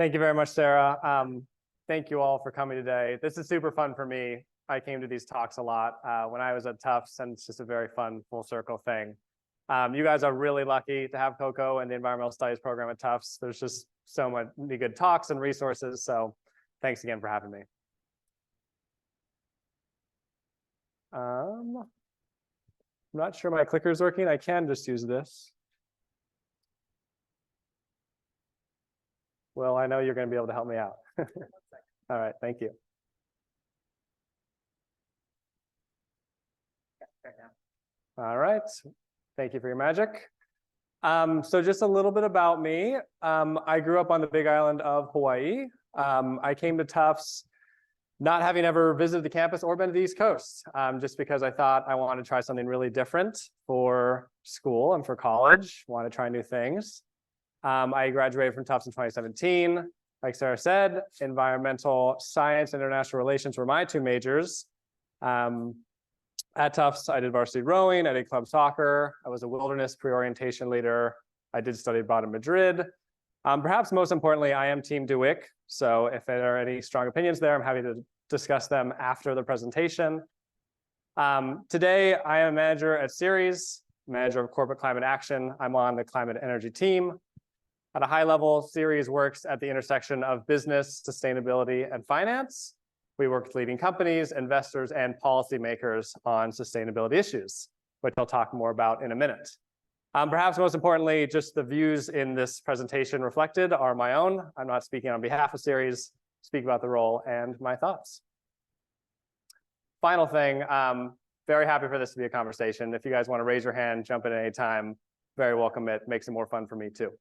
Thank you very much, Sarah. Thank you all for coming today. This is super fun for me. I came to these talks a lot when I was at Tufts, and it's just a very fun full circle thing. You guys are really lucky to have Coco and the Environmental Studies program at Tufts. There's just so many good talks and resources, so thanks again for having me. I'm not sure my clicker's working. I can just use this. Well, I know you're going to be able to help me out. All right, thank you. All right, thank you for your magic. So just a little bit about me. I grew up on the big island of Hawaii. I came to Tufts not having ever visited the campus or been to the East Coast, just because I thought I wanted to try something really different for school and for college, want to try new things. I graduated from Tufts in 2017. Like Sarah said, environmental science and international relations were my two majors. At Tufts, I did varsity rowing, I did club soccer, I was a wilderness pre-orientation leader, I did study abroad in Madrid. Perhaps most importantly, I am Team DeWick, so if there are any strong opinions there, I'm happy to discuss them after the presentation. Today, I am a manager at Ceres, manager of corporate climate action. I'm on the climate energy team. At a high level, Ceres works at the intersection of business, sustainability, and finance. We work with leading companies, investors, and policymakers on sustainability issues, which I'll talk more about in a minute. Perhaps most importantly, just the views in this presentation reflected are my own. I'm not speaking on behalf of Ceres, speak about the role and my thoughts. Final thing, very happy for this to be a conversation. If you guys want to raise your hand, jump in at any time, very welcome. It makes it more fun for me too.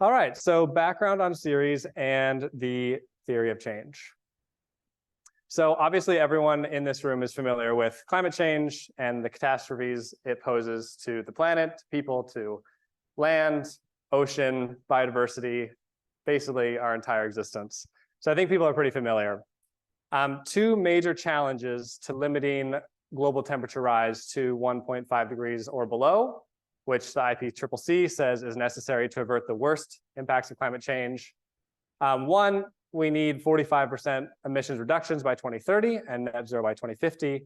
All right, so background on Ceres and the theory of change. So obviously everyone in this room is familiar with climate change and the catastrophes it poses to the planet, to people, to land, ocean, biodiversity, basically our entire existence. So I think people are pretty familiar. Two major challenges to limiting global temperature rise to 1.5 degrees or below, which the IPCC says is necessary to avert the worst impacts of climate change. One, we need 45% emissions reductions by 2030 and net zero by 2050.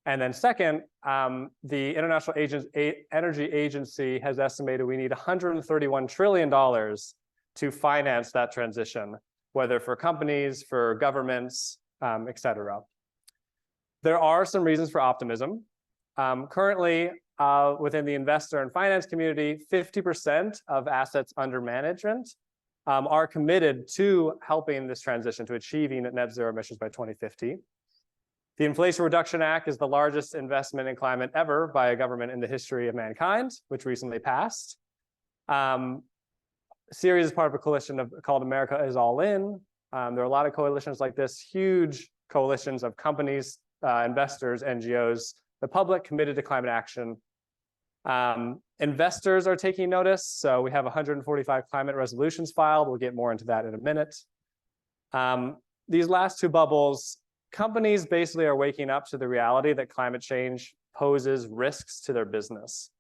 And then second, the International Energy Agency has estimated we need $131 trillion to finance that transition, whether for companies, for governments, et cetera. There are some reasons for optimism. Currently, within the investor and finance community, 50% of assets under management are committed to helping this transition to achieving net zero emissions by 2050. The Inflation Reduction Act is the largest investment in climate ever by a government in the history of mankind, which recently passed. Ceres is part of a coalition called America is All In. There are a lot of coalitions like this, huge coalitions of companies, investors, NGOs, the public committed to climate action. Investors are taking notice, so we have 145 climate resolutions filed. We'll get more into that in a minute. These last two bubbles, companies basically are waking up to the reality that climate change poses risks to their business.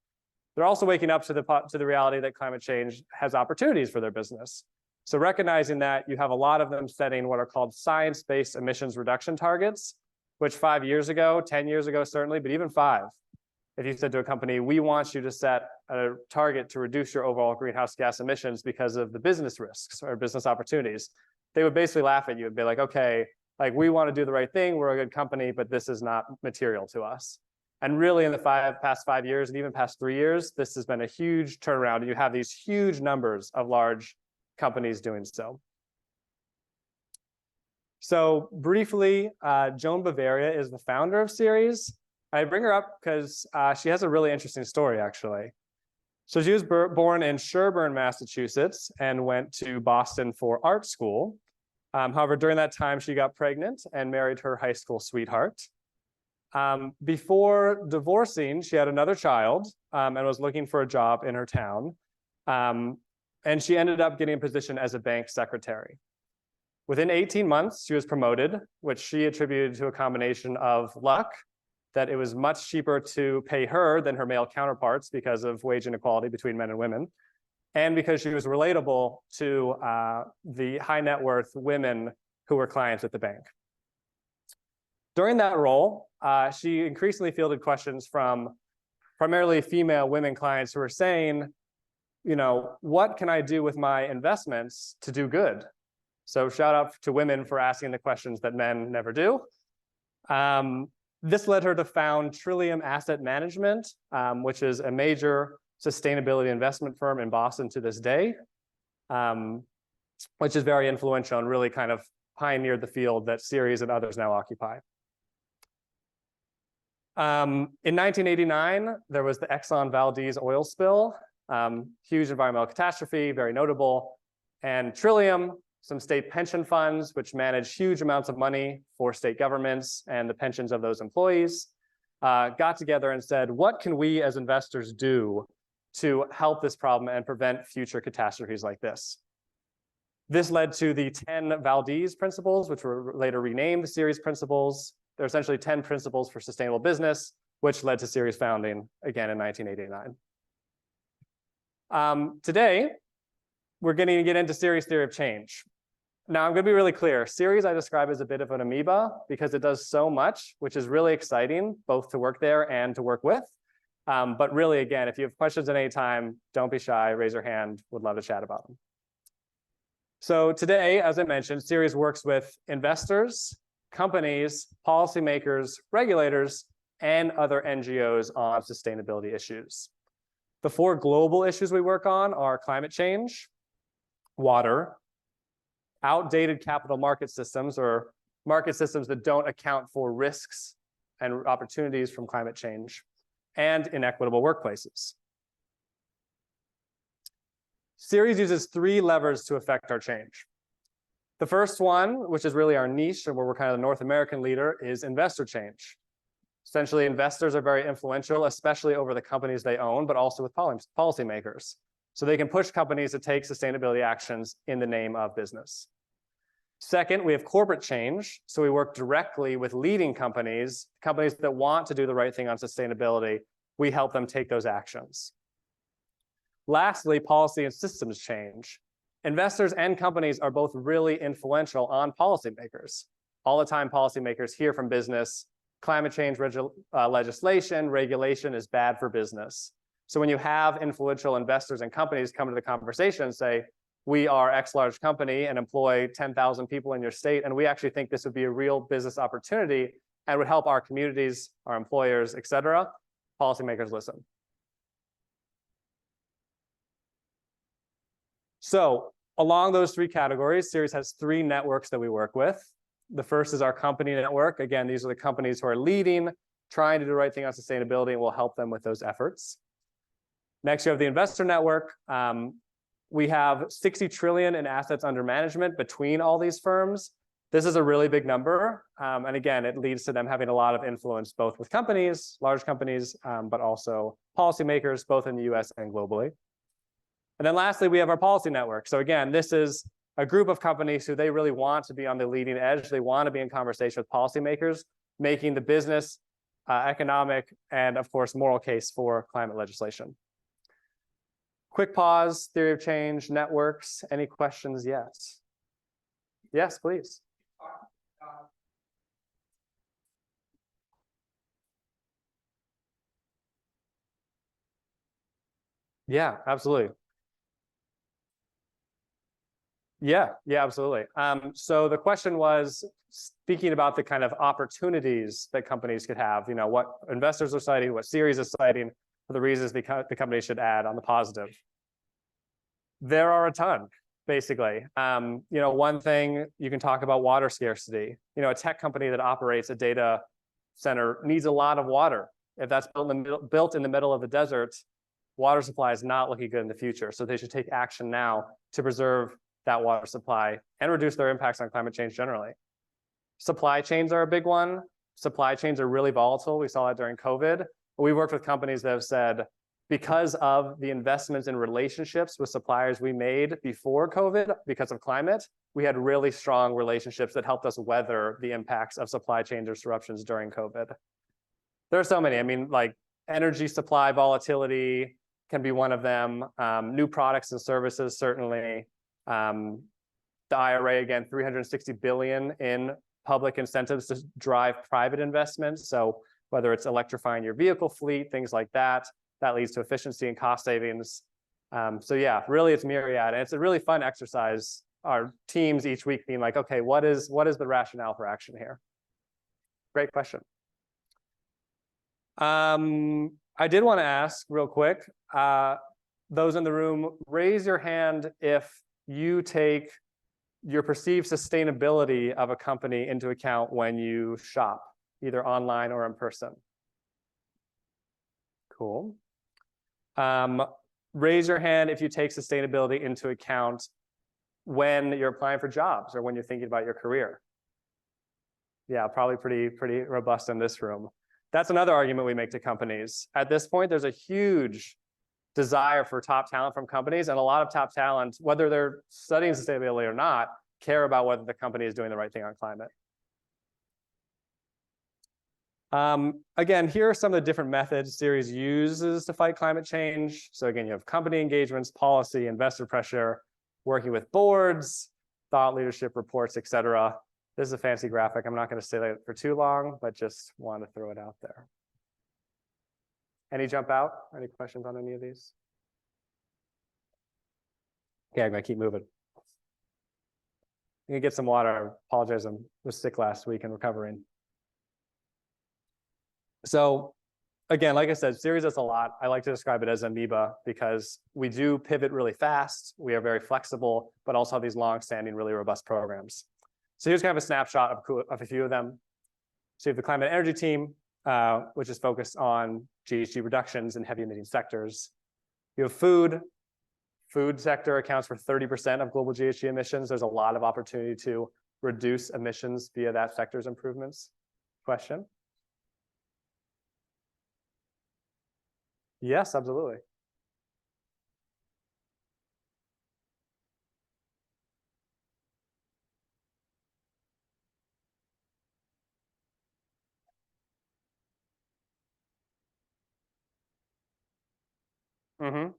They're also waking up to the reality that climate change has opportunities for their business. So recognizing that, you have a lot of them setting what are called science-based emissions reduction targets, which 5 years ago, 10 years ago certainly, but even 5, if you said to a company, we want you to set a target to reduce your overall greenhouse gas emissions because of the business risks or business opportunities, they would basically laugh at you and be like, okay, like we want to do the right thing, we're a good company, but this is not material to us. And really in the past 5 years and even past 3 years, this has been a huge turnaround. And you have these huge numbers of large companies doing so. So briefly, Joan Bavaria is the founder of Ceres. I bring her up because she has a really interesting story, actually. So she was born in Sherborn, Massachusetts, and went to Boston for art school. However, during that time, she got pregnant and married her high school sweetheart. Before divorcing, she had another child and was looking for a job in her town. And she ended up getting a position as a bank secretary. Within 18 months, she was promoted, which she attributed to a combination of luck, that it was much cheaper to pay her than her male counterparts because of wage inequality between men and women, and because she was relatable to the high net worth women who were clients at the bank. During that role, she increasingly fielded questions from primarily female women clients who were saying, you know, what can I do with my investments to do good? So shout out to women for asking the questions that men never do. This led her to found Trillium Asset Management, which is a major sustainability investment firm in Boston to this day, which is very influential and really kind of pioneered the field that Ceres and others now occupy. In 1989, there was the Exxon Valdez oil spill, huge environmental catastrophe, very notable, and Trillium, some state pension funds, which manage huge amounts of money for state governments and the pensions of those employees, got together and said, what can we as investors do to help this problem and prevent future catastrophes like this? This led to the 10 Valdez principles, which were later renamed Ceres principles. They're essentially 10 principles for sustainable business, which led to Ceres founding again in 1989. Today, we're going to get into Ceres theory of change. Now, I'm going to be really clear. Ceres I describe as a bit of an amoeba because it does so much, which is really exciting, both to work there and to work with. But really, again, if you have questions at any time, don't be shy, raise your hand. Would love to chat about them. So today, as I mentioned, Ceres works with investors, companies, policymakers, regulators, and other NGOs on sustainability issues. The 4 global issues we work on are climate change, water, outdated capital market systems, or market systems that don't account for risks and opportunities from climate change, and inequitable workplaces. Ceres uses 3 levers to affect our change. The first one, which is really our niche and where we're kind of the North American leader, is investor change. Essentially, investors are very influential, especially over the companies they own, but also with policymakers. So they can push companies to take sustainability actions in the name of business. Second, we have corporate change. So we work directly with leading companies, companies that want to do the right thing on sustainability. We help them take those actions. Lastly, policy and systems change. Investors and companies are both really influential on policymakers. All the time, policymakers hear from business, climate change legislation, regulation is bad for business. So when you have influential investors and companies come to the conversation and say, we are X large company and employ 10,000 people in your state, and we actually think this would be a real business opportunity and would help our communities, our employers, et cetera, policymakers listen. So along those 3 categories, Ceres has 3 networks that we work with. The first is our company network. Again, these are the companies who are leading, trying to do the right thing on sustainability, and we'll help them with those efforts. Next, you have the investor network. We have 60 trillion in assets under management between all these firms. This is a really big number. And again, it leads to them having a lot of influence, both with companies, large companies, but also policymakers, both in the US and globally. And then lastly, we have our policy network. So again, this is a group of companies who they really want to be on the leading edge. They want to be in conversation with policymakers, making the business, economic, and of course, moral case for climate legislation. Quick pause, theory of change, networks. Any questions yet? Yes, please. Yeah, absolutely. Yeah, absolutely. So the question was speaking about the kind of opportunities that companies could have, you know, what investors are citing, what Ceres is citing, for the reasons the company should add on the positive. There are a ton, basically. You know, one thing you can talk about water scarcity. You know, a tech company that operates a data center needs a lot of water. If that's built in the middle of the desert, water supply is not looking good in the future. So they should take action now to preserve that water supply and reduce their impacts on climate change generally. Supply chains are a big one. Supply chains are really volatile. We saw that during COVID. We worked with companies that have said, because of the investments in relationships with suppliers we made before COVID, because of climate, we had really strong relationships that helped us weather the impacts of supply chain disruptions during COVID. There are so many. I mean, like energy supply volatility, can be one of them. New products and services, certainly. The IRA, again, $360 billion in public incentives to drive private investments. So whether it's electrifying your vehicle fleet, things like that, that leads to efficiency and cost savings. So yeah, really it's myriad. And it's a really fun exercise. Our teams each week being like, okay, what is the rationale for action here? Great question. I did want to ask real quick, those in the room, raise your hand if you take your perceived sustainability of a company into account when you shop, either online or in person. Cool. Raise your hand if you take sustainability into account when you're applying for jobs or when you're thinking about your career. Yeah, probably pretty robust in this room. That's another argument we make to companies. At this point, there's a huge desire for top talent from companies, and a lot of top talent, whether they're studying sustainability or not, care about whether the company is doing the right thing on climate. Again, here are some of the different methods Ceres uses to fight climate change. So again, you have company engagements, policy, investor pressure, working with boards, thought leadership reports, et cetera. This is a fancy graphic. I'm not going to say that for too long, but just want to throw it out there. Any jump out? Any questions on any of these? Okay, I'm going to keep moving. You can get some water. I apologize, I was sick last week and recovering. So again, like I said, Ceres does a lot. I like to describe it as amoeba because we do pivot really fast. We are very flexible, but also have these long-standing, really robust programs. So here's kind of a snapshot of a few of them. So you have the climate energy team, which is focused on GHG reductions in heavy emitting sectors. You have food. Food sector accounts for 30% of global GHG emissions. There's a lot of opportunity to reduce emissions via that sector's improvements. Question? Yes, absolutely. Mm-hmm.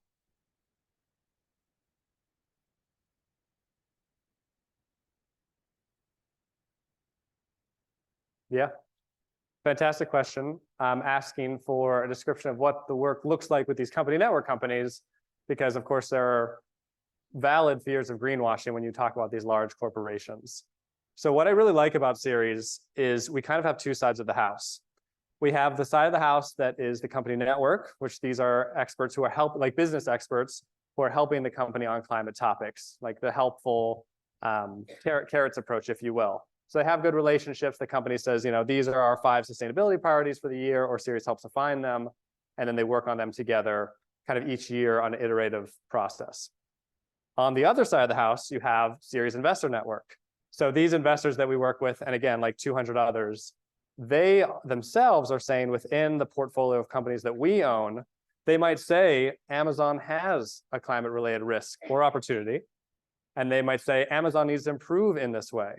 Yeah, fantastic question. I'm asking for a description of what the work looks like with these company network companies, because of course there are valid fears of greenwashing when you talk about these large corporations. So what I really like about Ceres is we kind of have two sides of the house. We have the side of the house that is the company network, which these are experts who are like business experts who are helping the company on climate topics, like the helpful carrots approach, if you will. So they have good relationships. The company says, you know, these are our 5 sustainability priorities for the year, or Ceres helps define them. And then they work on them together kind of each year on an iterative process. On the other side of the house, you have Ceres Investor Network. So these investors that we work with, and again, like 200 others, they themselves are saying within the portfolio of companies that we own, they might say Amazon has a climate-related risk or opportunity. And they might say Amazon needs to improve in this way.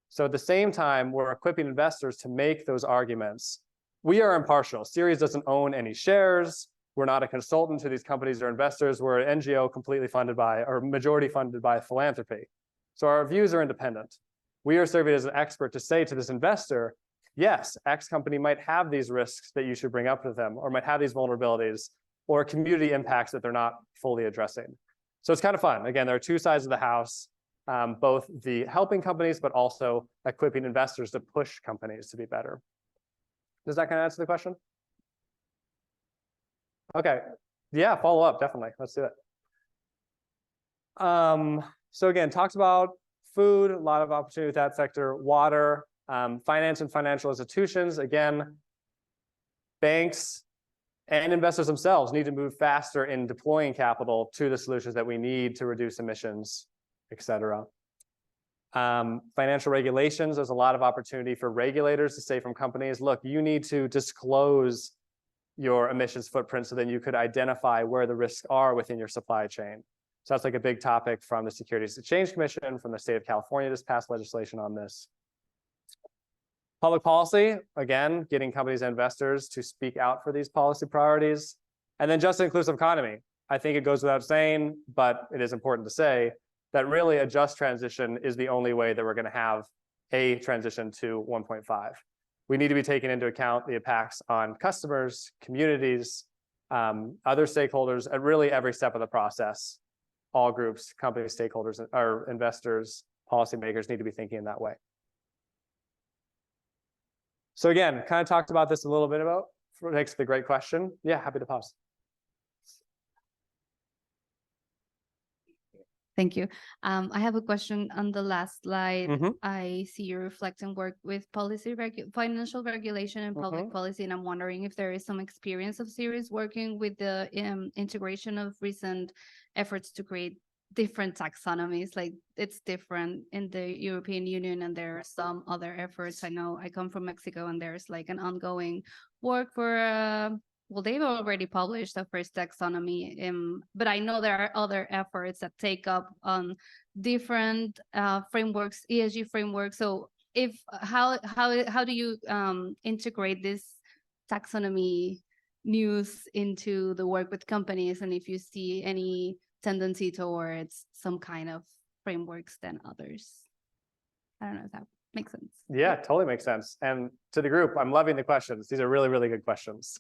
So at the same time, we're equipping investors to make those arguments. We are impartial. Ceres doesn't own any shares. We're not a consultant to these companies or investors. We're an NGO completely funded by, or majority funded by philanthropy. So our views are independent. We are serving as an expert to say to this investor, yes, X company might have these risks that you should bring up with them, or might have these vulnerabilities, or community impacts that they're not fully addressing. So it's kind of fun. Again, there are two sides of the house. Both the helping companies, but also equipping investors to push companies to be better. Does that kind of answer the question? Okay, yeah, follow up, definitely. Let's do it. So again, talks about food, a lot of opportunity with that sector, water, finance and financial institutions. Again, banks and investors themselves need to move faster in deploying capital to the solutions that we need to reduce emissions, et cetera. Financial regulations, there's a lot of opportunity for regulators to say from companies, look, you need to disclose your emissions footprint so then you could identify where the risks are within your supply chain. So that's like a big topic from the Securities and Exchange Commission, from the state of California just passed legislation on this. Public policy, again, getting companies and investors to speak out for these policy priorities. And then just inclusive economy. I think it goes without saying, but it is important to say that really a just transition is the only way that we're going to have a transition to 1.5. We need to be taking into account the impacts on customers, communities, other stakeholders at really every step of the process. All groups, company stakeholders, or investors, policymakers need to be thinking in that way. So again, kind of talked about this a little bit about, makes the great question. Yeah, happy to pause. Thank you. I have a question on the last slide. Mm-hmm. I see you reflecting work with financial regulation and public policy, and I'm wondering if there is some experience of Ceres working with the integration of recent efforts to create different taxonomies. Like it's different in the European Union, and there are some other efforts. I know I come from Mexico, and there's like an ongoing work for well, they've already published the first taxonomy, but I know there are other efforts that take up on different frameworks, ESG frameworks. So, how do you integrate this taxonomy news into the work with companies, and if you see any tendency towards some kind of frameworks than others? I don't know if that makes sense. Yeah, totally makes sense. And to the group, I'm loving the questions. These are really, really good questions.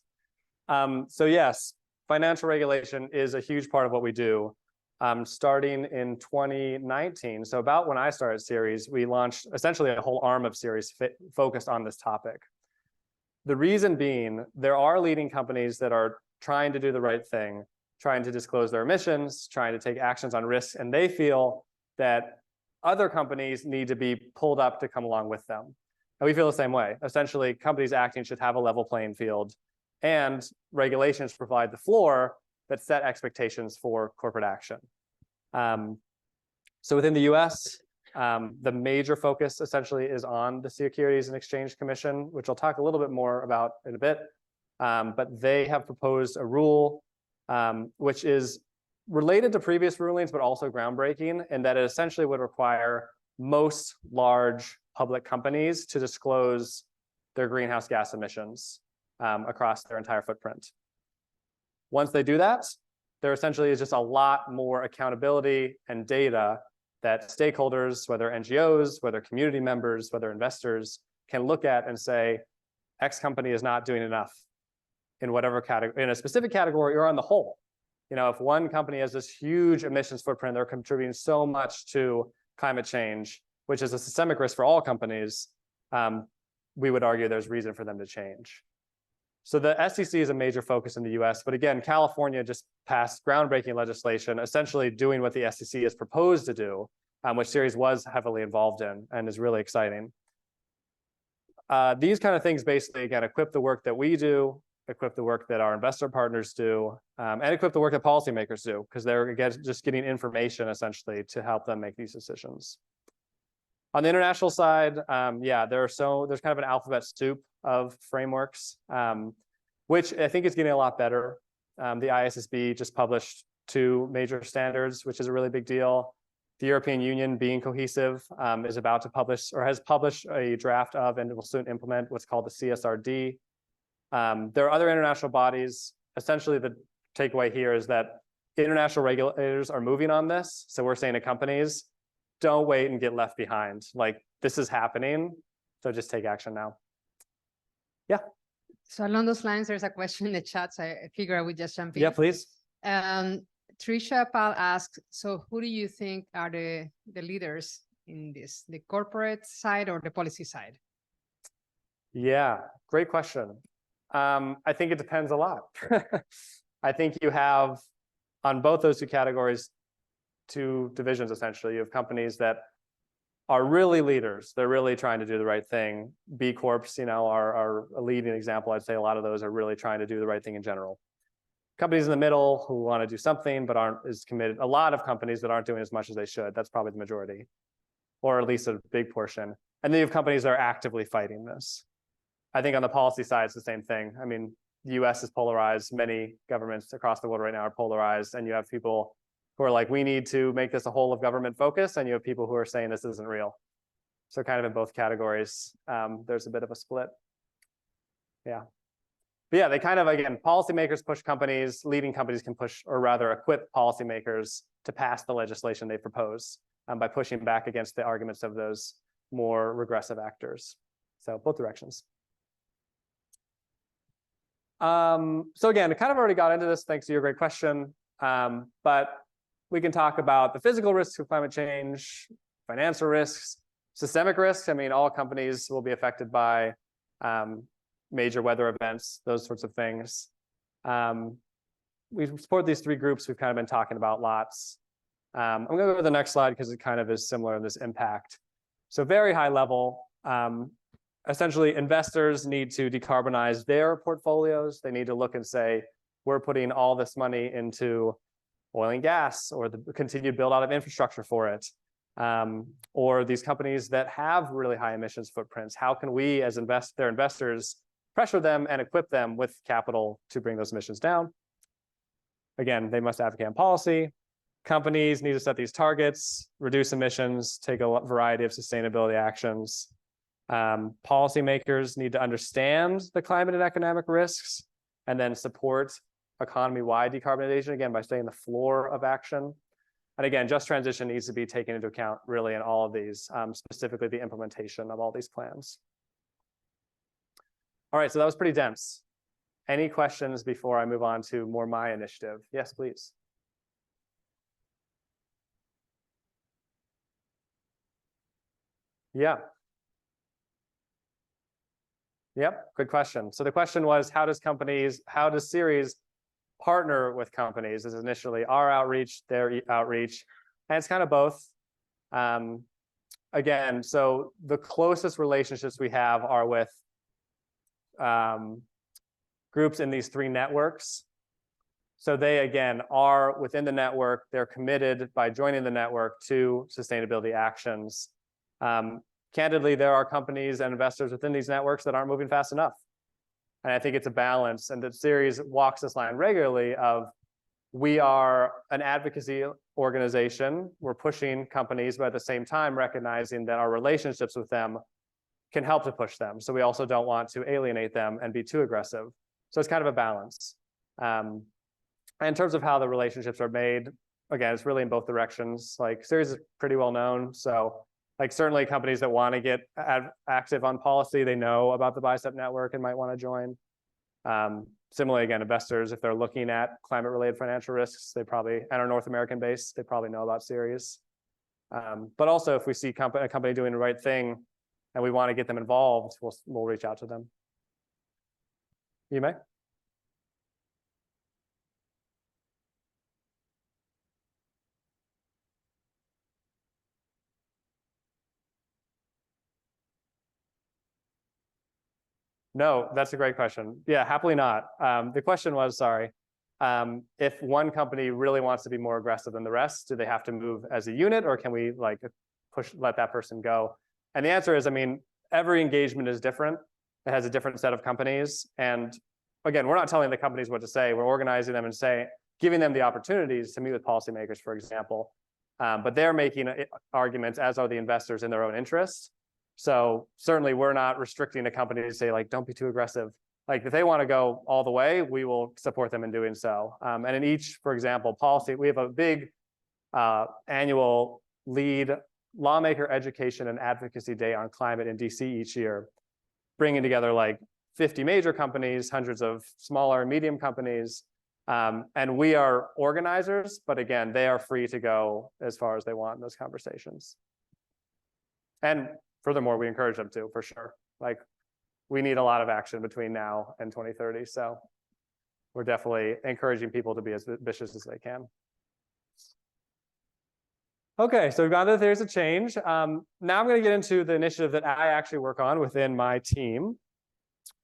So yes, financial regulation is a huge part of what we do. Starting in 2019, so about when I started Ceres, we launched essentially a whole arm of Ceres focused on this topic. The reason being, there are leading companies that are trying to do the right thing, trying to disclose their emissions, trying to take actions on risks, and they feel that other companies need to be pulled up to come along with them. And we feel the same way. Essentially, companies acting should have a level playing field, and regulations provide the floor that set expectations for corporate action. So within the US, the major focus essentially is on the Securities and Exchange Commission, which I'll talk a little bit more about in a bit. But they have proposed a rule which is related to previous rulings, but also groundbreaking, in that it essentially would require most large public companies to disclose their greenhouse gas emissions across their entire footprint. Once they do that, there essentially is just a lot more accountability and data that stakeholders, whether NGOs, whether community members, whether investors, can look at and say, X company is not doing enough in whatever category, in a specific category or on the whole. You know, if one company has this huge emissions footprint, they're contributing so much to climate change, which is a systemic risk for all companies, we would argue there's reason for them to change. So the SEC is a major focus in the US, but again, California just passed groundbreaking legislation, essentially doing what the SEC has proposed to do, which Ceres was heavily involved in and is really exciting. These kind of things basically, again, equip the work that we do, equip the work that our investor partners do, and equip the work that policymakers do, because they're, again, just getting information essentially to help them make these decisions. On the international side, yeah, there's kind of an alphabet soup of frameworks, which I think is getting a lot better. The ISSB just published 2 major standards, which is a really big deal. The European Union, being cohesive, is about to publish or has published a draft of and will soon implement what's called the CSRD. There are other international bodies. Essentially, the takeaway here is that international regulators are moving on this. So we're saying to companies, don't wait and get left behind. Like, this is happening, so just take action now. Yeah. So along those lines, there's a question in the chat, so I figure I would just jump in. Yeah, please. Trisha Pal asks, so who do you think are the leaders in this, the corporate side or the policy side? Yeah, great question. I think it depends a lot. I think you have, on both those 2 categories, 2 divisions, essentially. You have companies that are really leaders. They're really trying to do the right thing. B Corps, you know, are a leading example. I'd say a lot of those are really trying to do the right thing in general. Companies in the middle who want to do something but aren't as committed. A lot of companies that aren't doing as much as they should. That's probably the majority, or at least a big portion. And then you have companies that are actively fighting this. I think on the policy side, it's the same thing. I mean, the US is polarized. Many governments across the world right now are polarized. And you have people who are like, we need to make this a whole of government focus. And you have people who are saying this isn't real. So kind of in both categories, there's a bit of a split. Yeah. But yeah, they kind of, again, policymakers push companies, leading companies can push, or rather equip policymakers to pass the legislation they propose by pushing back against the arguments of those more regressive actors. So both directions. So again, I kind of already got into this thanks to your great question, but we can talk about the physical risks of climate change, financial risks, systemic risks. I mean, all companies will be affected by major weather events, those sorts of things. We support these three groups we've kind of been talking about lots. I'm going to go to the next slide because it kind of is similar in this impact. So very high level, essentially investors need to decarbonize their portfolios. They need to look and say, we're putting all this money into oil and gas or the continued build out of infrastructure for it. Or these companies that have really high emissions footprints, how can we as their investors pressure them and equip them with capital to bring those emissions down? Again, they must advocate on policy. Companies need to set these targets, reduce emissions, take a variety of sustainability actions. Policymakers need to understand the climate and economic risks and then support economy-wide decarbonization, again, by staying the floor of action. And again, just transition needs to be taken into account really in all of these, specifically the implementation of all these plans. All right, so that was pretty dense. Any questions before I move on to more my initiative? Yes, please. Yeah. Yep, good question. So the question was, how does Ceres partner with companies? This is initially our outreach, their outreach, and it's kind of both. Again, so the closest relationships we have are with groups in these three networks. So they, again, are within the network. They're committed by joining the network to sustainability actions. Candidly, there are companies and investors within these networks that aren't moving fast enough. And I think it's a balance, and that Ceres walks this line regularly of, we are an advocacy organization. We're pushing companies, but at the same time, recognizing that our relationships with them can help to push them. So we also don't want to alienate them and be too aggressive. So it's kind of a balance. And in terms of how the relationships are made, again, it's really in both directions. Like Ceres is pretty well known. So like certainly companies that want to get active on policy, they know about the BICEP network and might want to join. Similarly, again, investors, if they're looking at climate-related financial risks, they probably, and are North American based, they probably know about Ceres. But also if we see a company doing the right thing and we want to get them involved, we'll reach out to them. You may. No, that's a great question. Yeah, happily not. The question was, sorry, if one company really wants to be more aggressive than the rest, do they have to move as a unit, or can we like let that person go? And the answer is, I mean, every engagement is different. It has a different set of companies. And again, we're not telling the companies what to say. We're organizing them and giving them the opportunities to meet with policymakers, for example. But they're making arguments, as are the investors, in their own interests. So certainly we're not restricting a company to say, like, don't be too aggressive. Like if they want to go all the way, we will support them in doing so. And in each, for example, policy, we have a big annual lead lawmaker education and advocacy day on climate in DC each year, bringing together like 50 major companies, hundreds of smaller and medium companies. And we are organizers, but again, they are free to go as far as they want in those conversations. And furthermore, we encourage them to, for sure. Like we need a lot of action between now and 2030. So we're definitely encouraging people to be as ambitious as they can. Okay, so we've gone to the theories of change. Now I'm going to get into the initiative that I actually work on within my team.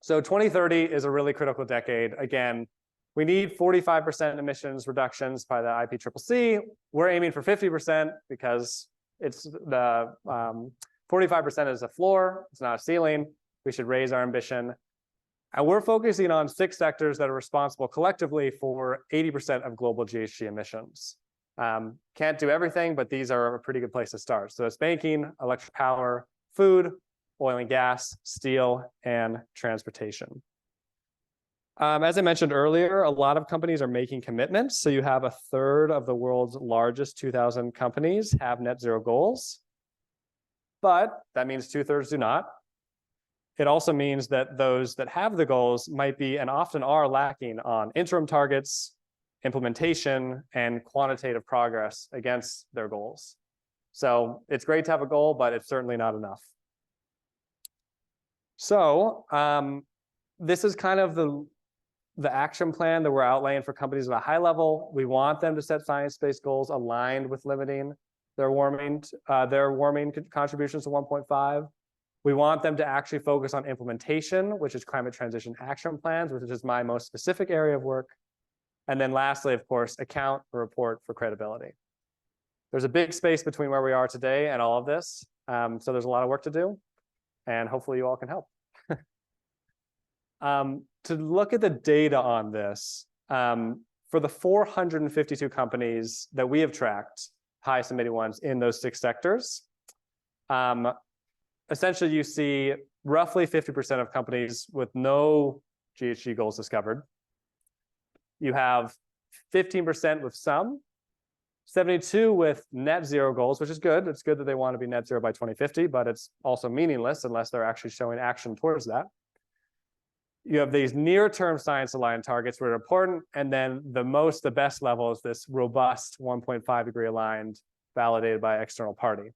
So 2030 is a really critical decade. Again, we need 45% emissions reductions by the IPCCC. We're aiming for 50% because it's the 45% is a floor, it's not a ceiling. We should raise our ambition. And we're focusing on 6 sectors that are responsible collectively for 80% of global GHG emissions. Can't do everything, but these are a pretty good place to start. So it's banking, electric power, food, oil and gas, steel, and transportation. As I mentioned earlier, a lot of companies are making commitments. So you have a third of the world's largest 2,000 companies have net zero goals. But that means 2/3 do not. It also means that those that have the goals might be and often are lacking on interim targets, implementation, and quantitative progress against their goals. So it's great to have a goal, but it's certainly not enough. So this is kind of the action plan that we're outlaying for companies at a high level. We want them to set science-based goals aligned with limiting their warming contributions to 1.5. We want them to actually focus on implementation, which is climate transition action plans, which is my most specific area of work. And then lastly, of course, account or report for credibility. There's a big space between where we are today and all of this. So there's a lot of work to do, and hopefully you all can help. To look at the data on this, for the 452 companies that we have tracked, highest emitting ones in those 6 sectors, essentially you see roughly 50% of companies with no GHG goals discovered. You have 15% with some, 72 with net zero goals, which is good. It's good that they want to be net zero by 2050, but it's also meaningless unless they're actually showing action towards that. You have these near-term science-aligned targets that are important, and then the best level is this robust 1.5 degree aligned, validated by external party.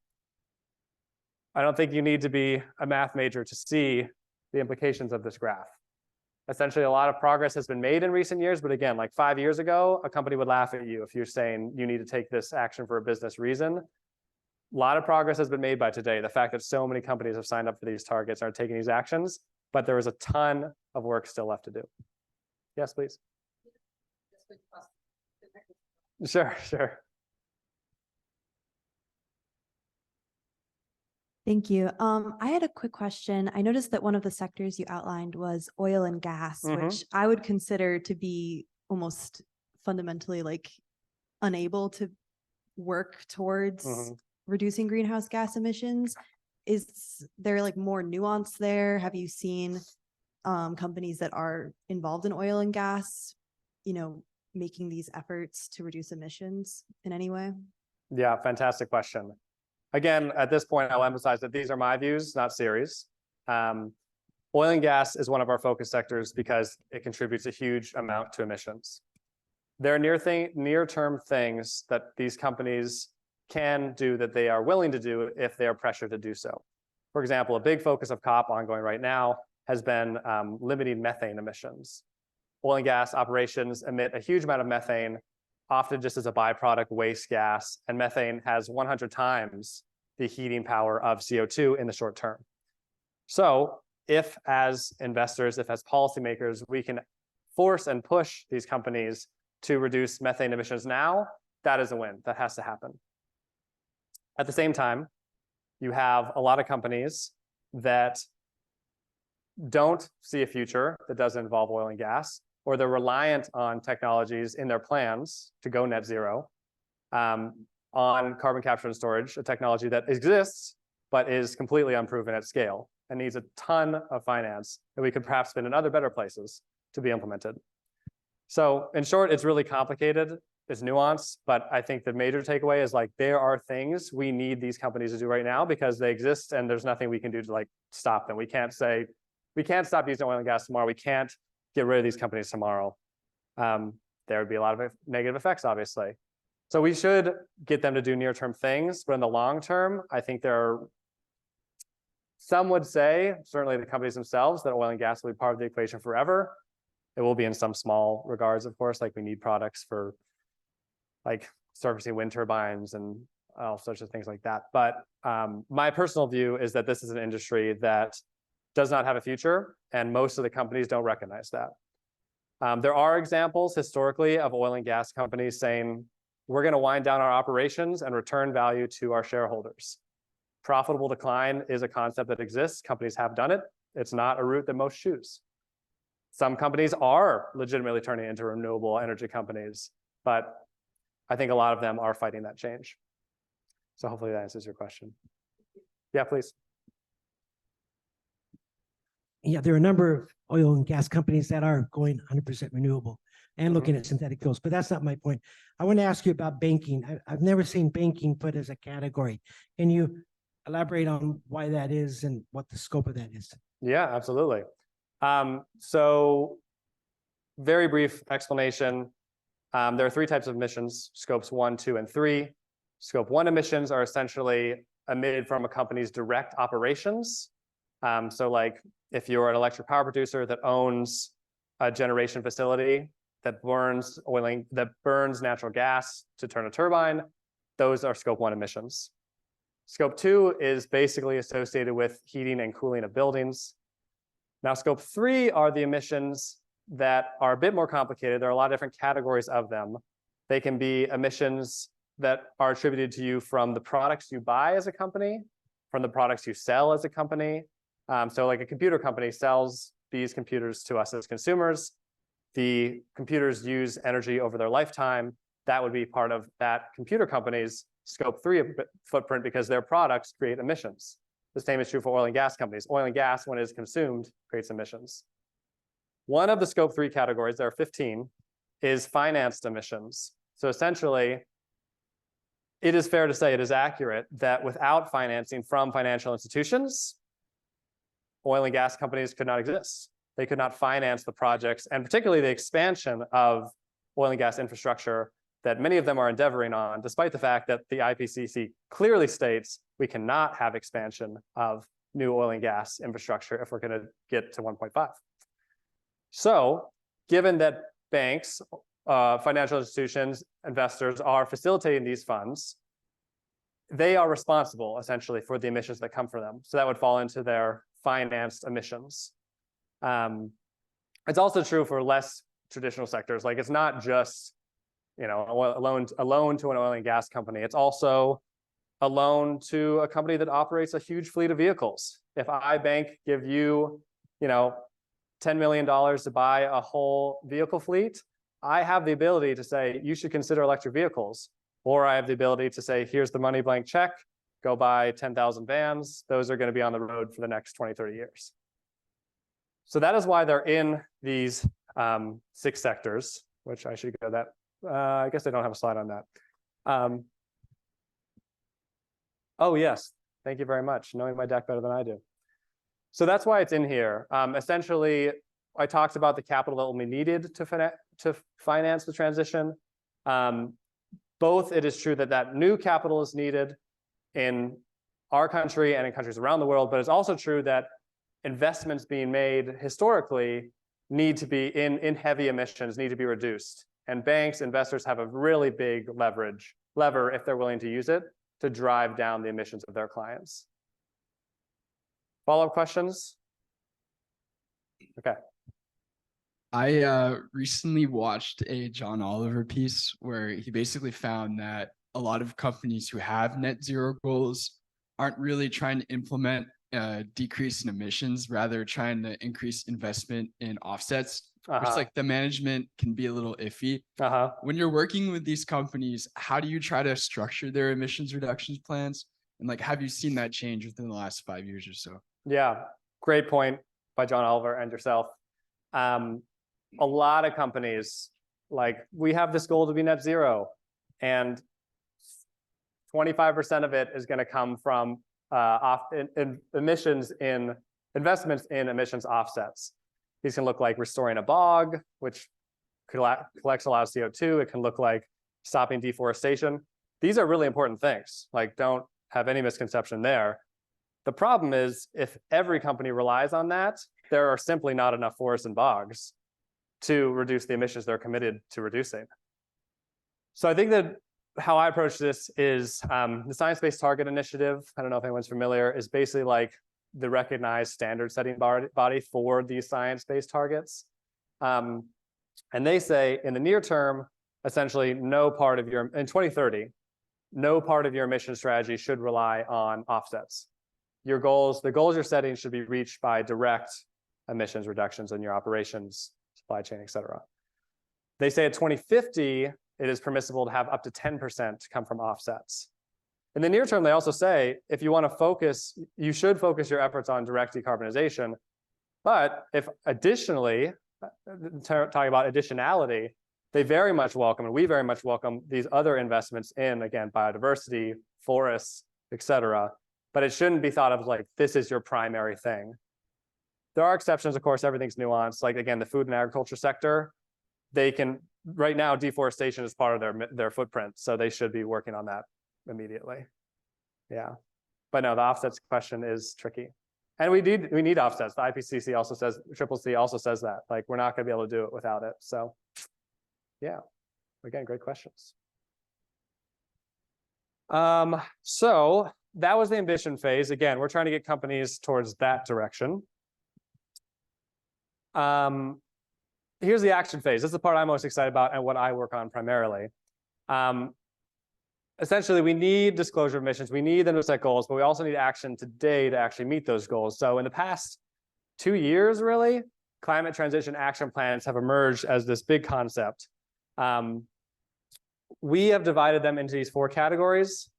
I don't think you need to be a math major to see the implications of this graph. Essentially, a lot of progress has been made in recent years, but again, like 5 years ago, a company would laugh at you if you're saying you need to take this action for a business reason. A lot of progress has been made by today. The fact that so many companies have signed up for these targets and are taking these actions, but there is a ton of work still left to do. Yes, please. Sure. Thank you. I had a quick question. I noticed that one of the sectors you outlined was oil and gas, which I would consider to be almost fundamentally like unable to work towards reducing greenhouse gas emissions. Is there like more nuance there? Have you seen companies that are involved in oil and gas, making these efforts to reduce emissions in any way? Yeah, fantastic question. Again, at this point, I'll emphasize that these are my views, not Ceres. Oil and gas is one of our focus sectors because it contributes a huge amount to emissions. There are near-term things that these companies can do that they are willing to do if they are pressured to do so. For example, a big focus of COP ongoing right now has been limiting methane emissions. Oil and gas operations emit a huge amount of methane, often just as a byproduct waste gas, and methane has 100 times the heating power of CO2 in the short term. So if as investors, if as policymakers, we can force and push these companies to reduce methane emissions now, that is a win. That has to happen. At the same time, you have a lot of companies that don't see a future that doesn't involve oil and gas, or they're reliant on technologies in their plans to go net zero on carbon capture and storage, a technology that exists, but is completely unproven at scale and needs a ton of finance that we could perhaps spend in other better places to be implemented. So in short, it's really complicated, it's nuanced, but I think the major takeaway is like, there are things we need these companies to do right now because they exist and there's nothing we can do to like stop them. We can't say, we can't stop using oil and gas tomorrow. We can't get rid of these companies tomorrow. There would be a lot of negative effects, obviously. So we should get them to do near-term things, but in the long term, I think some would say, certainly the companies themselves, that oil and gas will be part of the equation forever. It will be in some small regards, of course, like we need products for like servicing wind turbines and all sorts of things like that. But my personal view is that this is an industry that does not have a future, and most of the companies don't recognize that. There are examples historically of oil and gas companies saying, we're going to wind down our operations and return value to our shareholders. Profitable decline is a concept that exists. Companies have done it. It's not a route that most choose. Some companies are legitimately turning into renewable energy companies, but I think a lot of them are fighting that change. So hopefully that answers your question. Yeah, please. yeah, there are a number of oil and gas companies that are going 100% renewable and looking at synthetic fuels, but that's not my point. I want to ask you about banking. I've never seen banking put as a category. Can you elaborate on why that is and what the scope of that is? Yeah, absolutely. So very brief explanation. There are three types of emissions, scopes 1, 2, and 3. Scope 1 emissions are essentially emitted from a company's direct operations. So like if you're an electric power producer that owns a generation facility that burns natural gas to turn a turbine, those are scope 1 emissions. Scope 2 is basically associated with heating and cooling of buildings. Now, scope 3 are the emissions that are a bit more complicated. There are a lot of different categories of them. They can be emissions that are attributed to you from the products you buy as a company, from the products you sell as a company. So like a computer company sells these computers to us as consumers. The computers use energy over their lifetime. That would be part of that computer company's scope 3 footprint because their products create emissions. The same is true for oil and gas companies. Oil and gas, when it is consumed, creates emissions. One of the scope 3 categories, there are 15, is financed emissions. So essentially, it is fair to say, it is accurate that without financing from financial institutions, oil and gas companies could not exist. They could not finance the projects, and particularly the expansion of oil and gas infrastructure that many of them are endeavoring on, despite the fact that the IPCC clearly states we cannot have expansion of new oil and gas infrastructure if we're going to get to 1.5. So given that banks, financial institutions, investors are facilitating these funds, they are responsible essentially for the emissions that come from them. So that would fall into their financed emissions. It's also true for less traditional sectors. Like it's not just, you know, a loan to an oil and gas company. It's also a loan to a company that operates a huge fleet of vehicles. If I bank give you, you know, $10 million to buy a whole vehicle fleet, I have the ability to say, you should consider electric vehicles. Or I have the ability to say, here's the money blank check, go buy 10,000 vans. Those are going to be on the road for the next 20, 30 years. So that is why they're in these 6 sectors, which I should go that. I guess I don't have a slide on that. Oh, yes. Thank you very much. Knowing my deck better than I do. So that's why it's in here. Essentially, I talked about the capital that will be needed to finance the transition. Both it is true that that new capital is needed in our country and in countries around the world, but it's also true that investments being made historically need to be in heavy emissions, need to be reduced. And banks, investors have a really big lever if they're willing to use it to drive down the emissions of their clients. Follow-up questions? Okay. I recently watched a John Oliver piece where he basically found that a lot of companies who have net zero goals aren't really trying to implement a decrease in emissions, rather trying to increase investment in offsets. Just like the management can be a little iffy. When you're working with these companies, how do you try to structure their emissions reductions plans? And like, have you seen that change within the last 5 years or so? Yeah, great point by John Oliver and yourself. A lot of companies, like we have this goal to be net zero, and 25% of it is going to come from investments in emissions offsets. These can look like restoring a bog, which collects a lot of CO2. It can look like stopping deforestation. These are really important things. Like, don't have any misconception there. The problem is, if every company relies on that, there are simply not enough forests and bogs to reduce the emissions they're committed to reducing. So I think that how I approach this is the Science-Based Target Initiative, I don't know if anyone's familiar, is basically like the recognized standard setting body for these science-based targets. And they say in the near term, essentially in 2030, no part of your emission strategy should rely on offsets. The goals you're setting should be reached by direct emissions reductions in your operations, supply chain, et cetera. They say at 2050, it is permissible to have up to 10% come from offsets. In the near term, they also say, if you want to focus, you should focus your efforts on direct decarbonization. But if additionally, talking about additionality, they very much welcome, and we very much welcome these other investments in, again, biodiversity, forests, et cetera. But it shouldn't be thought of like, this is your primary thing. There are exceptions, of course, everything's nuanced. Like, again, the food and agriculture sector, they can, right now, deforestation is part of their footprint. So they should be working on that immediately. Yeah. But no, the offsets question is tricky. And we need offsets. The IPCC also says, CCC also says that. Like, we're not going to be able to do it without it. So yeah, again, great questions. So that was the ambition phase. Again, we're trying to get companies towards that direction. Here's the action phase. This is the part I'm most excited about and what I work on primarily. Essentially, we need disclosure of emissions. We need them to set goals, but we also need action today to actually meet those goals. So in the past 2 years, really, climate transition action plans have emerged as this big concept. We have divided them into these 4 categories: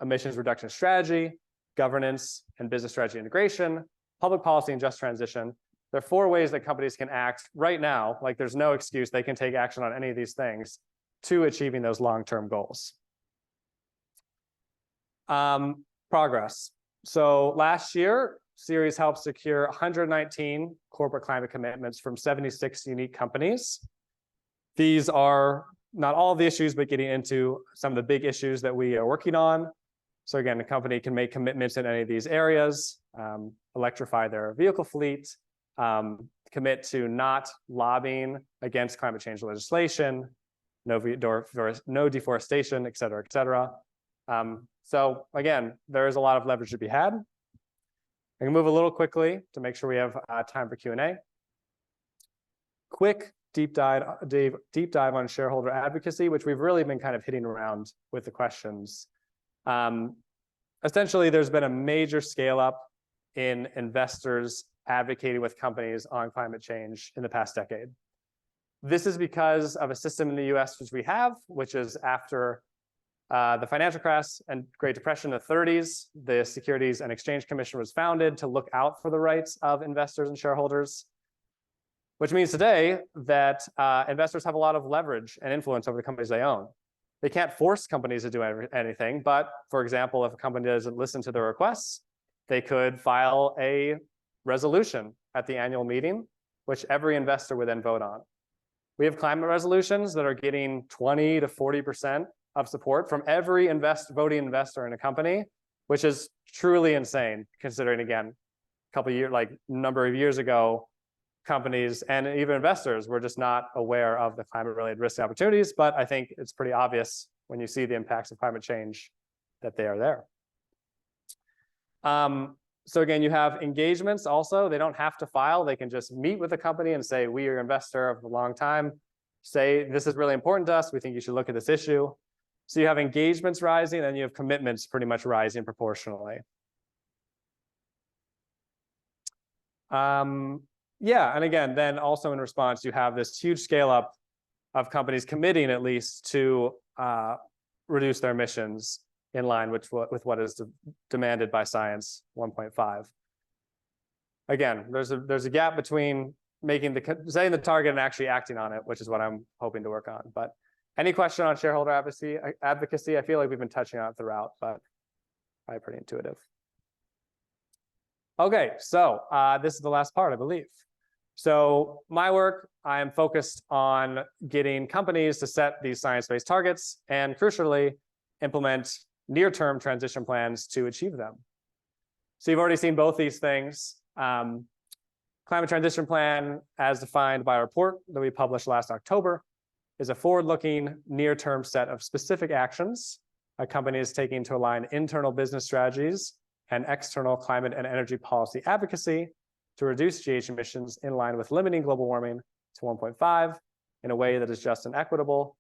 emissions reduction strategy, governance and business strategy integration, public policy and just transition. There are 4 ways that companies can act right now. Like, there's no excuse. They can take action on any of these things to achieving those long-term goals. Progress. So last year, Ceres helped secure 119 corporate climate commitments from 76 unique companies. These are not all of the issues, but getting into some of the big issues that we are working on. So again, the company can make commitments in any of these areas, electrify their vehicle fleet, commit to not lobbying against climate change legislation, no deforestation, et cetera, et cetera. So again, there is a lot of leverage to be had. I can move a little quickly to make sure we have time for Q&A. Quick deep dive on shareholder advocacy, which we've really been kind of hitting around with the questions. Essentially, there's been a major scale up in investors advocating with companies on climate change in the past decade. This is because of a system in the US which we have, which is after the financial crash and Great Depression in the 30s, the Securities and Exchange Commission was founded to look out for the rights of investors and shareholders, which means today that investors have a lot of leverage and influence over the companies they own. They can't force companies to do anything, but for example, if a company doesn't listen to their requests, they could file a resolution at the annual meeting, which every investor would then vote on. We have climate resolutions that are getting 20 to 40% of support from every voting investor in a company, which is truly insane, considering, again, number of years ago, companies and even investors were just not aware of the climate-related risk opportunities. But I think it's pretty obvious when you see the impacts of climate change that they are there. So again, you have engagements also. They don't have to file. They can just meet with the company and say, we are an investor of a long time. Say, this is really important to us. We think you should look at this issue. So you have engagements rising, and you have commitments pretty much rising proportionally. Yeah, and again, then also in response, you have this huge scale up of companies committing at least to reduce their emissions in line with what is demanded by Science 1.5. Again, there's a gap between setting the target and actually acting on it, which is what I'm hoping to work on. But any question on shareholder advocacy? I feel like we've been touching on it throughout, but probably pretty intuitive. Okay, so this is the last part, I believe. So my work, I am focused on getting companies to set these science-based targets and, crucially, implement near-term transition plans to achieve them. So you've already seen both these things. Climate transition plan, as defined by a report that we published last October, is a forward-looking, near-term set of specific actions a company is taking to align internal business strategies and external climate and energy policy advocacy to reduce GH emissions in line with limiting global warming to 1.5 in a way that is just and equitable.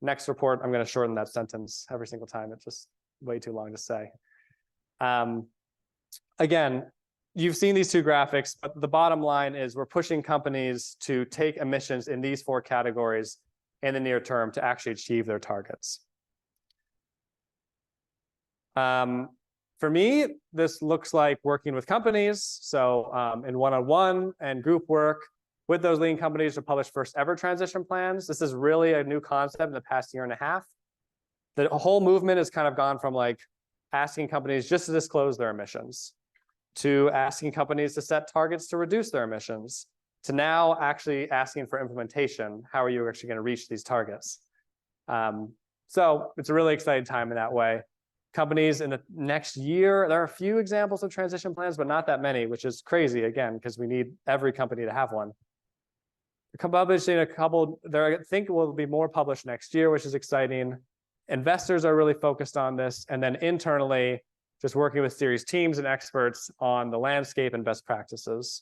Next report, I'm going to shorten that sentence every single time. It's just way too long to say. Again, you've seen these 2 graphics, but the bottom line is we're pushing companies to take emissions in these 4 categories in the near term to actually achieve their targets. For me, this looks like working with companies. So in one-on-one and group work with those leading companies to publish first ever transition plans. This is really a new concept in the past year and a half. The whole movement has kind of gone from like asking companies just to disclose their emissions, to asking companies to set targets to reduce their emissions, to now actually asking for implementation. How are you actually going to reach these targets? So it's a really exciting time in that way. Companies in the next year, there are a few examples of transition plans, but not that many, which is crazy again, because we need every company to have one. Publishing a couple, I think will be more published next year, which is exciting. Investors are really focused on this. And then internally, just working with Ceres teams and experts on the landscape and best practices.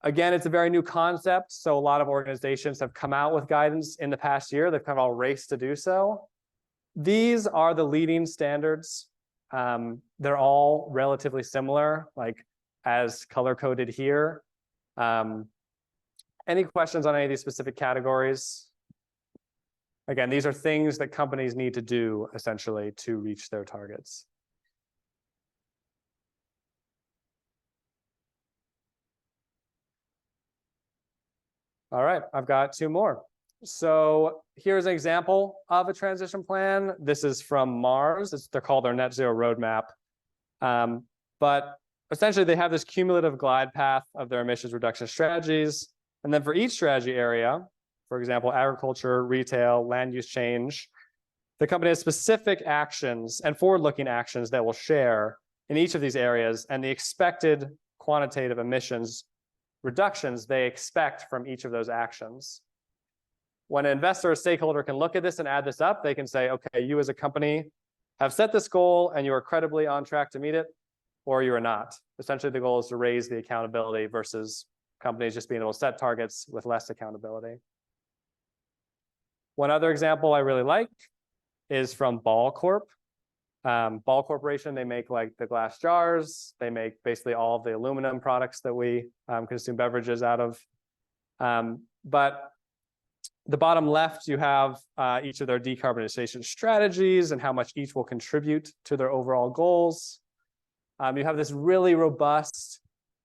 Again, it's a very new concept. So a lot of organizations have come out with guidance in the past year. They've kind of all raced to do so. These are the leading standards. They're all relatively similar, like as color-coded here. Any questions on any of these specific categories? Again, these are things that companies need to do essentially to reach their targets. All right, I've got two more. So here's an example of a transition plan. This is from Mars. They're called their net zero roadmap. But essentially, they have this cumulative glide path of their emissions reduction strategies. And then for each strategy area, for example, agriculture, retail, land use change, the company has specific actions and forward-looking actions that will share in each of these areas and the expected quantitative emissions reductions they expect from each of those actions. When an investor or stakeholder can look at this and add this up, they can say, okay, you as a company have set this goal and you are credibly on track to meet it, or you are not. Essentially, the goal is to raise the accountability versus companies just being able to set targets with less accountability. One other example I really like is from Ball Corp. Ball Corporation, they make like the glass jars. They make basically all of the aluminum products that we consume beverages out of. But the bottom left, you have each of their decarbonization strategies and how much each will contribute to their overall goals. You have this really robust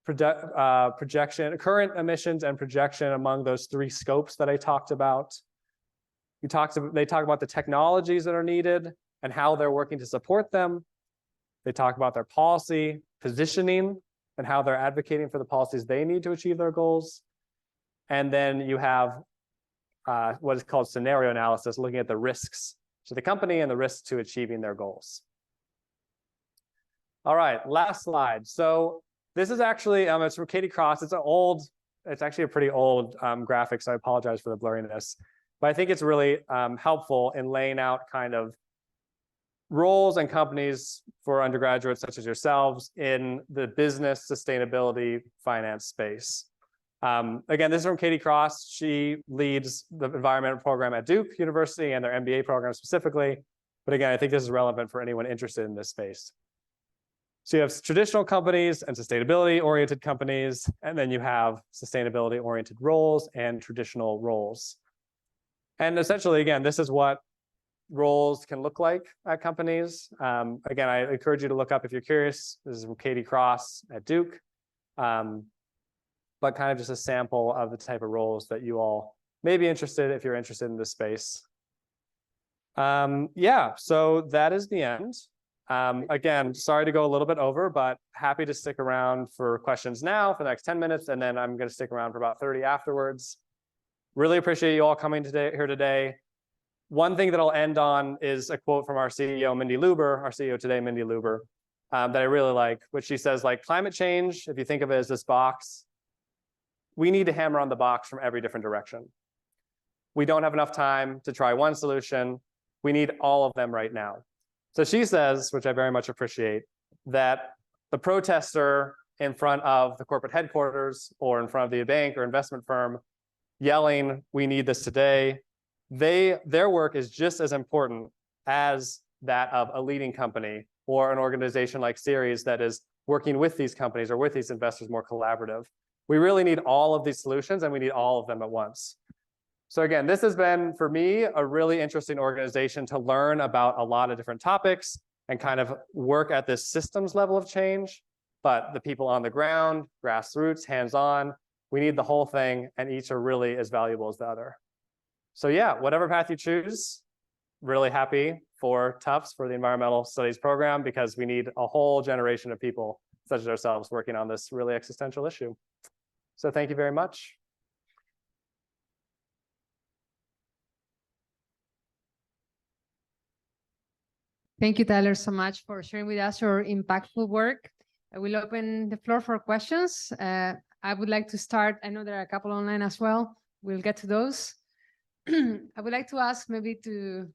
projection, current emissions and projection among those three scopes that I talked about. They talk about the technologies that are needed and how they're working to support them. They talk about their policy positioning and how they're advocating for the policies they need to achieve their goals. And then you have what is called scenario analysis, looking at the risks to the company and the risks to achieving their goals. All right, last slide. So this is actually, it's from Katie Cross. It's actually a pretty old graphic, so I apologize for the blurriness. But I think it's really helpful in laying out kind of roles and companies for undergraduates such as yourselves in the business sustainability finance space. Again, this is from Katie Cross. She leads the environmental program at Duke University and their MBA program specifically. But again, I think this is relevant for anyone interested in this space. So you have traditional companies and sustainability-oriented companies, and then you have sustainability-oriented roles and traditional roles. And essentially, again, this is what roles can look like at companies. Again, I encourage you to look up if you're curious. This is from Katie Cross at Duke. But kind of just a sample of the type of roles that you all may be interested if you're interested in this space. Yeah, so that is the end. Again, sorry to go a little bit over, but happy to stick around for questions now for the next 10 minutes, and then I'm going to stick around for about 30 afterwards. Really appreciate you all coming here today. One thing that I'll end on is a quote from our CEO, Mindy Luber, our CEO today, Mindy Luber, that I really like, which she says, like, climate change, if you think of it as this box, we need to hammer on the box from every different direction. We don't have enough time to try one solution. We need all of them right now. So she says, which I very much appreciate, that the protester in front of the corporate headquarters or in front of the bank or investment firm yelling, we need this today, their work is just as important as that of a leading company or an organization like Ceres that is working with these companies or with these investors more collaborative. We really need all of these solutions, and we need all of them at once. So again, this has been, for me, a really interesting organization to learn about a lot of different topics. and kind of work at this systems level of change, but the people on the ground, grassroots, hands-on, we need the whole thing, and each are really as valuable as the other. So yeah, whatever path you choose, really happy for Tufts, for the environmental studies program, because we need a whole generation of people such as ourselves working on this really existential issue. So thank you very much. Thank you, Tyler, so much for sharing with us your impactful work. I will open the floor for questions. I would like to start. I know there are a couple online as well. We'll get to those. I would like to ask maybe to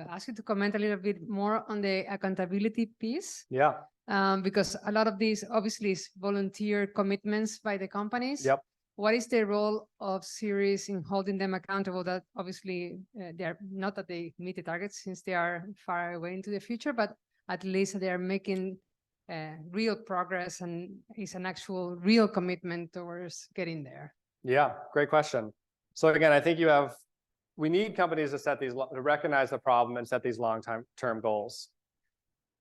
ask you to comment a little bit more on the accountability piece. Yeah. Because a lot of these obviously is volunteer commitments by the companies. Yep. What is the role of Ceres in holding them accountable? That obviously they are not that they meet the targets since they are far away into the future, but at least they are making real progress and is an actual real commitment towards getting there. Yeah, great question. So again, I think we need companies to set these, to recognize the problem and set these long-term goals.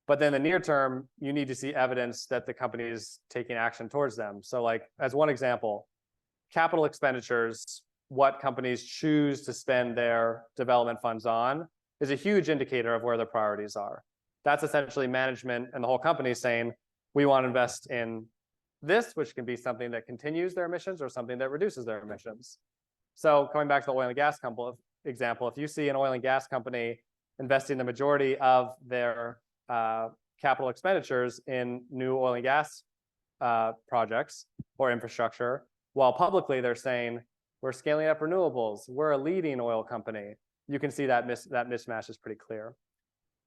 But then the near term, you need to see evidence that the company is taking action towards them. So like, as one example, capital expenditures, what companies choose to spend their development funds on, is a huge indicator of where their priorities are. That's essentially management and the whole company saying, we want to invest in this, which can be something that continues their emissions or something that reduces their emissions. So coming back to the oil and gas example, if you see an oil and gas company investing the majority of their capital expenditures in new oil and gas projects or infrastructure, while publicly they're saying, we're scaling up renewables, we're a leading oil company, you can see that mismatch is pretty clear.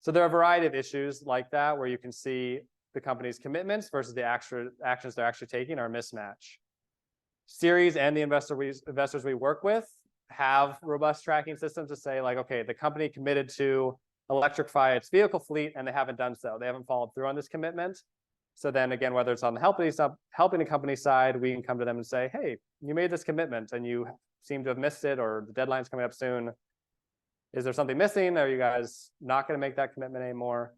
So there are a variety of issues like that where you can see the company's commitments versus the actions they're actually taking are a mismatch. Ceres and the investors we work with have robust tracking systems to say like, okay, the company committed to electrify its vehicle fleet and they haven't done so. They haven't followed through on this commitment. So then again, whether it's on the helping the company side, we can come to them and say, hey, you made this commitment and you seem to have missed it, or the deadline's coming up soon. Is there something missing? Are you guys not going to make that commitment anymore?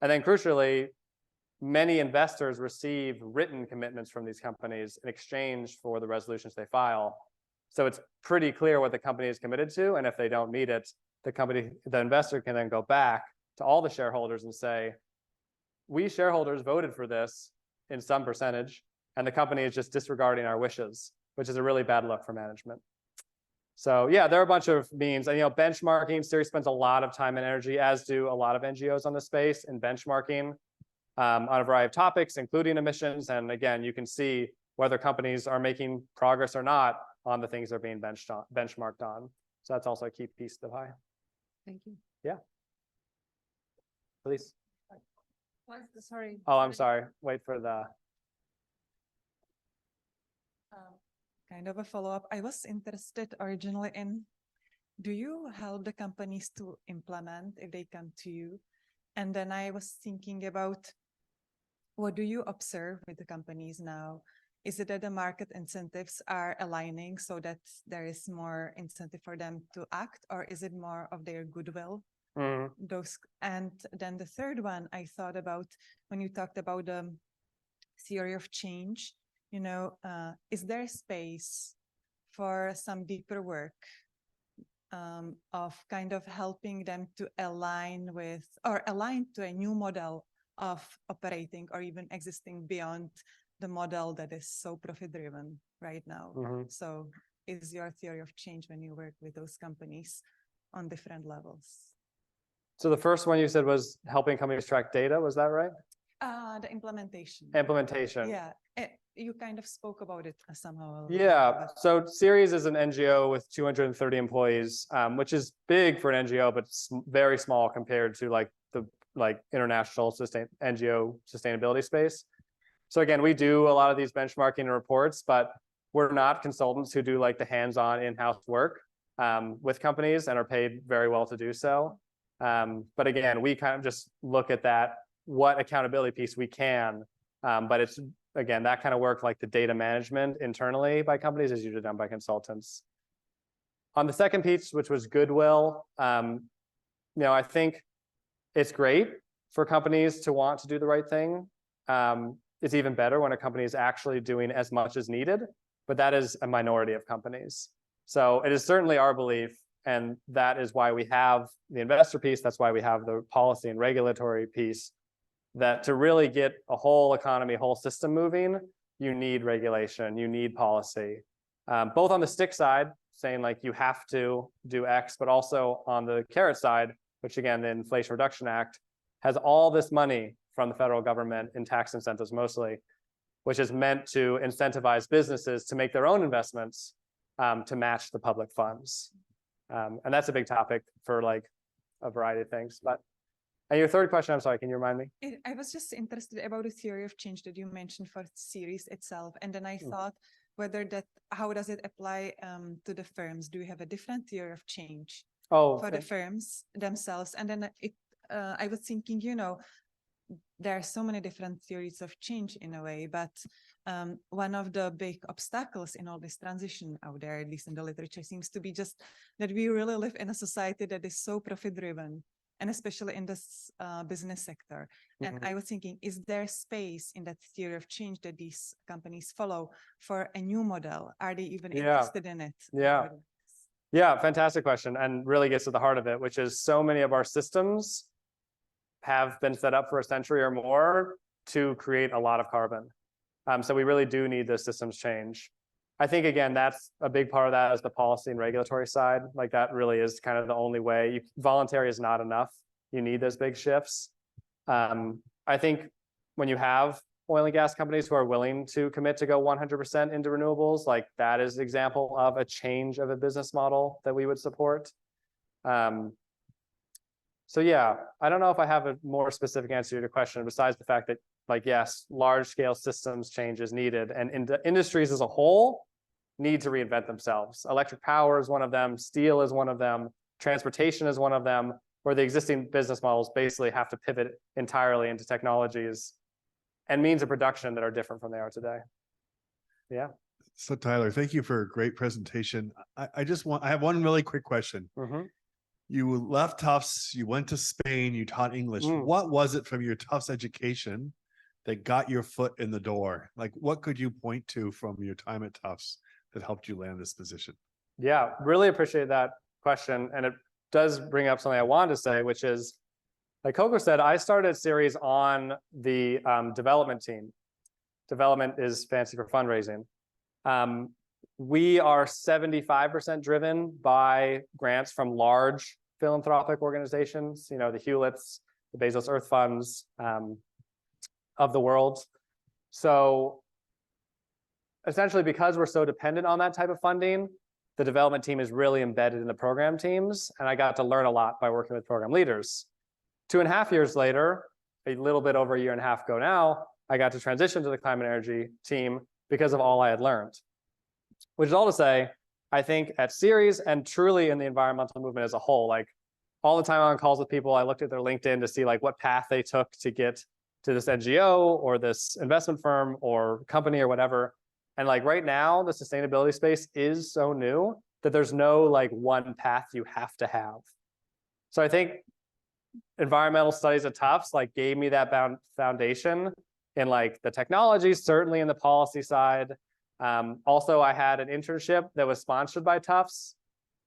And then crucially, many investors receive written commitments from these companies in exchange for the resolutions they file. So it's pretty clear what the company is committed to. And if they don't meet it, the investor can then go back to all the shareholders and say, we shareholders voted for this in some percentage, and the company is just disregarding our wishes, which is a really bad look for management. So yeah, there are a bunch of means, and benchmarking. Ceres spends a lot of time and energy, as do a lot of NGOs on the space, in benchmarking on a variety of topics, including emissions. And again, you can see whether companies are making progress or not on the things they're being benchmarked on. So that's also a key piece of the pie. Thank you. Yeah. Please. Sorry. Oh, I'm sorry. Wait for the. Kind of a follow-up. I was interested originally in, do you help the companies to implement if they come to you? And then I was thinking about, what do you observe with the companies now? Is it that the market incentives are aligning so that there is more incentive for them to act, or is it more of their goodwill? And then the third one I thought about when you talked about the theory of change, is there space for some deeper work of kind of helping them to align with or align to a new model of operating or even existing beyond the model that is so profit driven right now? So is your theory of change when you work with those companies on different levels? So the first one you said was helping companies track data. Was that right? The implementation. Implementation. Yeah. You kind of spoke about it somehow. Yeah. So Ceres is an NGO with 230 employees, which is big for an NGO, but very small compared to the international NGO sustainability space. So again, we do a lot of these benchmarking and reports, but we're not consultants who do the hands-on in-house work with companies and are paid very well to do so. But again, we kind of just look at what accountability piece we can, but it's, again, that kind of work, like the data management internally by companies, is usually done by consultants. On the second piece, which was goodwill, I think it's great for companies to want to do the right thing. It's even better when a company is actually doing as much as needed, but that is a minority of companies. So it is certainly our belief, and that is why we have the investor piece, that's why we have the policy and regulatory piece, that to really get a whole economy, whole system moving, you need regulation, you need policy. Both on the stick side, saying like you have to do X, but also on the carrot side, which again, the Inflation Reduction Act has all this money from the federal government in tax incentives mostly, which is meant to incentivize businesses to make their own investments to match the public funds. And that's a big topic for like a variety of things. But and your third question, I'm sorry, can you remind me? I was just interested about the theory of change that you mentioned for Ceres itself. And then I thought whether that, how does it apply to the firms? Do you have a different theory of change for the firms themselves? And then I was thinking, you know, there are so many different theories of change in a way, but one of the big obstacles in all this transition out there, at least in the literature, seems to be just that we really live in a society that is so profit-driven, and especially in this business sector. And I was thinking, is there space in that theory of change that these companies follow for a new model? Are they even interested in it? Yeah, fantastic question, and really gets to the heart of it, which is so many of our systems have been set up for a century or more to create a lot of carbon. So we really do need this systems change. I think, again, that's a big part of that is the policy and regulatory side. Like that really is kind of the only way. Voluntary is not enough. You need those big shifts. I think when you have oil and gas companies who are willing to commit to go 100% into renewables, like that is an example of a change of a business model that we would support. So yeah, I don't know if I have a more specific answer to your question besides the fact that, like, yes, large scale systems change is needed, and industries as a whole need to reinvent themselves. Electric power is one of them, steel is one of them, transportation is one of them, where the existing business models basically have to pivot entirely into technologies and means of production that are different from they are today. Yeah. So Tyler, thank you for a great presentation. I have one really quick question. You left Tufts, you went to Spain, you taught English. What was it from your Tufts education that got your foot in the door? Like, what could you point to from your time at Tufts that helped you land this position? Yeah, really appreciate that question. And it does bring up something I wanted to say, which is, like Coco said, I started Ceres on the development team. Development is fancy for fundraising. We are 75% driven by grants from large philanthropic organizations, you know, the Hewletts, the Bezos Earth Funds of the world. So essentially, because we're so dependent on that type of funding, the development team is really embedded in the program teams. And I got to learn a lot by working with program leaders. 2.5 years later, a little bit over a year and a half ago now, I got to transition to the climate energy team because of all I had learned. Which is all to say, I think at Ceres and truly in the environmental movement as a whole, like all the time on calls with people, I looked at their LinkedIn to see like what path they took to get to this NGO or this investment firm or company or whatever. And like right now, the sustainability space is so new that there's no like one path you have to have. So I think environmental studies at Tufts like gave me that foundation in like the technology, certainly in the policy side. Also, I had an internship that was sponsored by Tufts.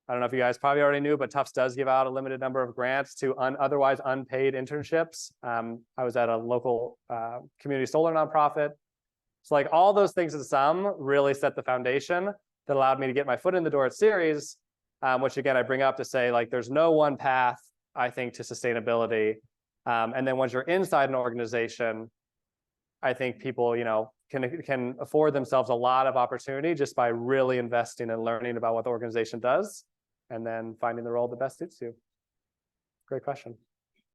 I don't know if you guys probably already knew, but Tufts does give out a limited number of grants to otherwise unpaid internships. I was at a local community solar nonprofit. So like all those things in sum really set the foundation that allowed me to get my foot in the door at Ceres, which again, I bring up to say like there's no one path, I think, to sustainability. And then once you're inside an organization, I think people, you know, can afford themselves a lot of opportunity just by really investing and learning about what the organization does and then finding the role that best suits you. Great question.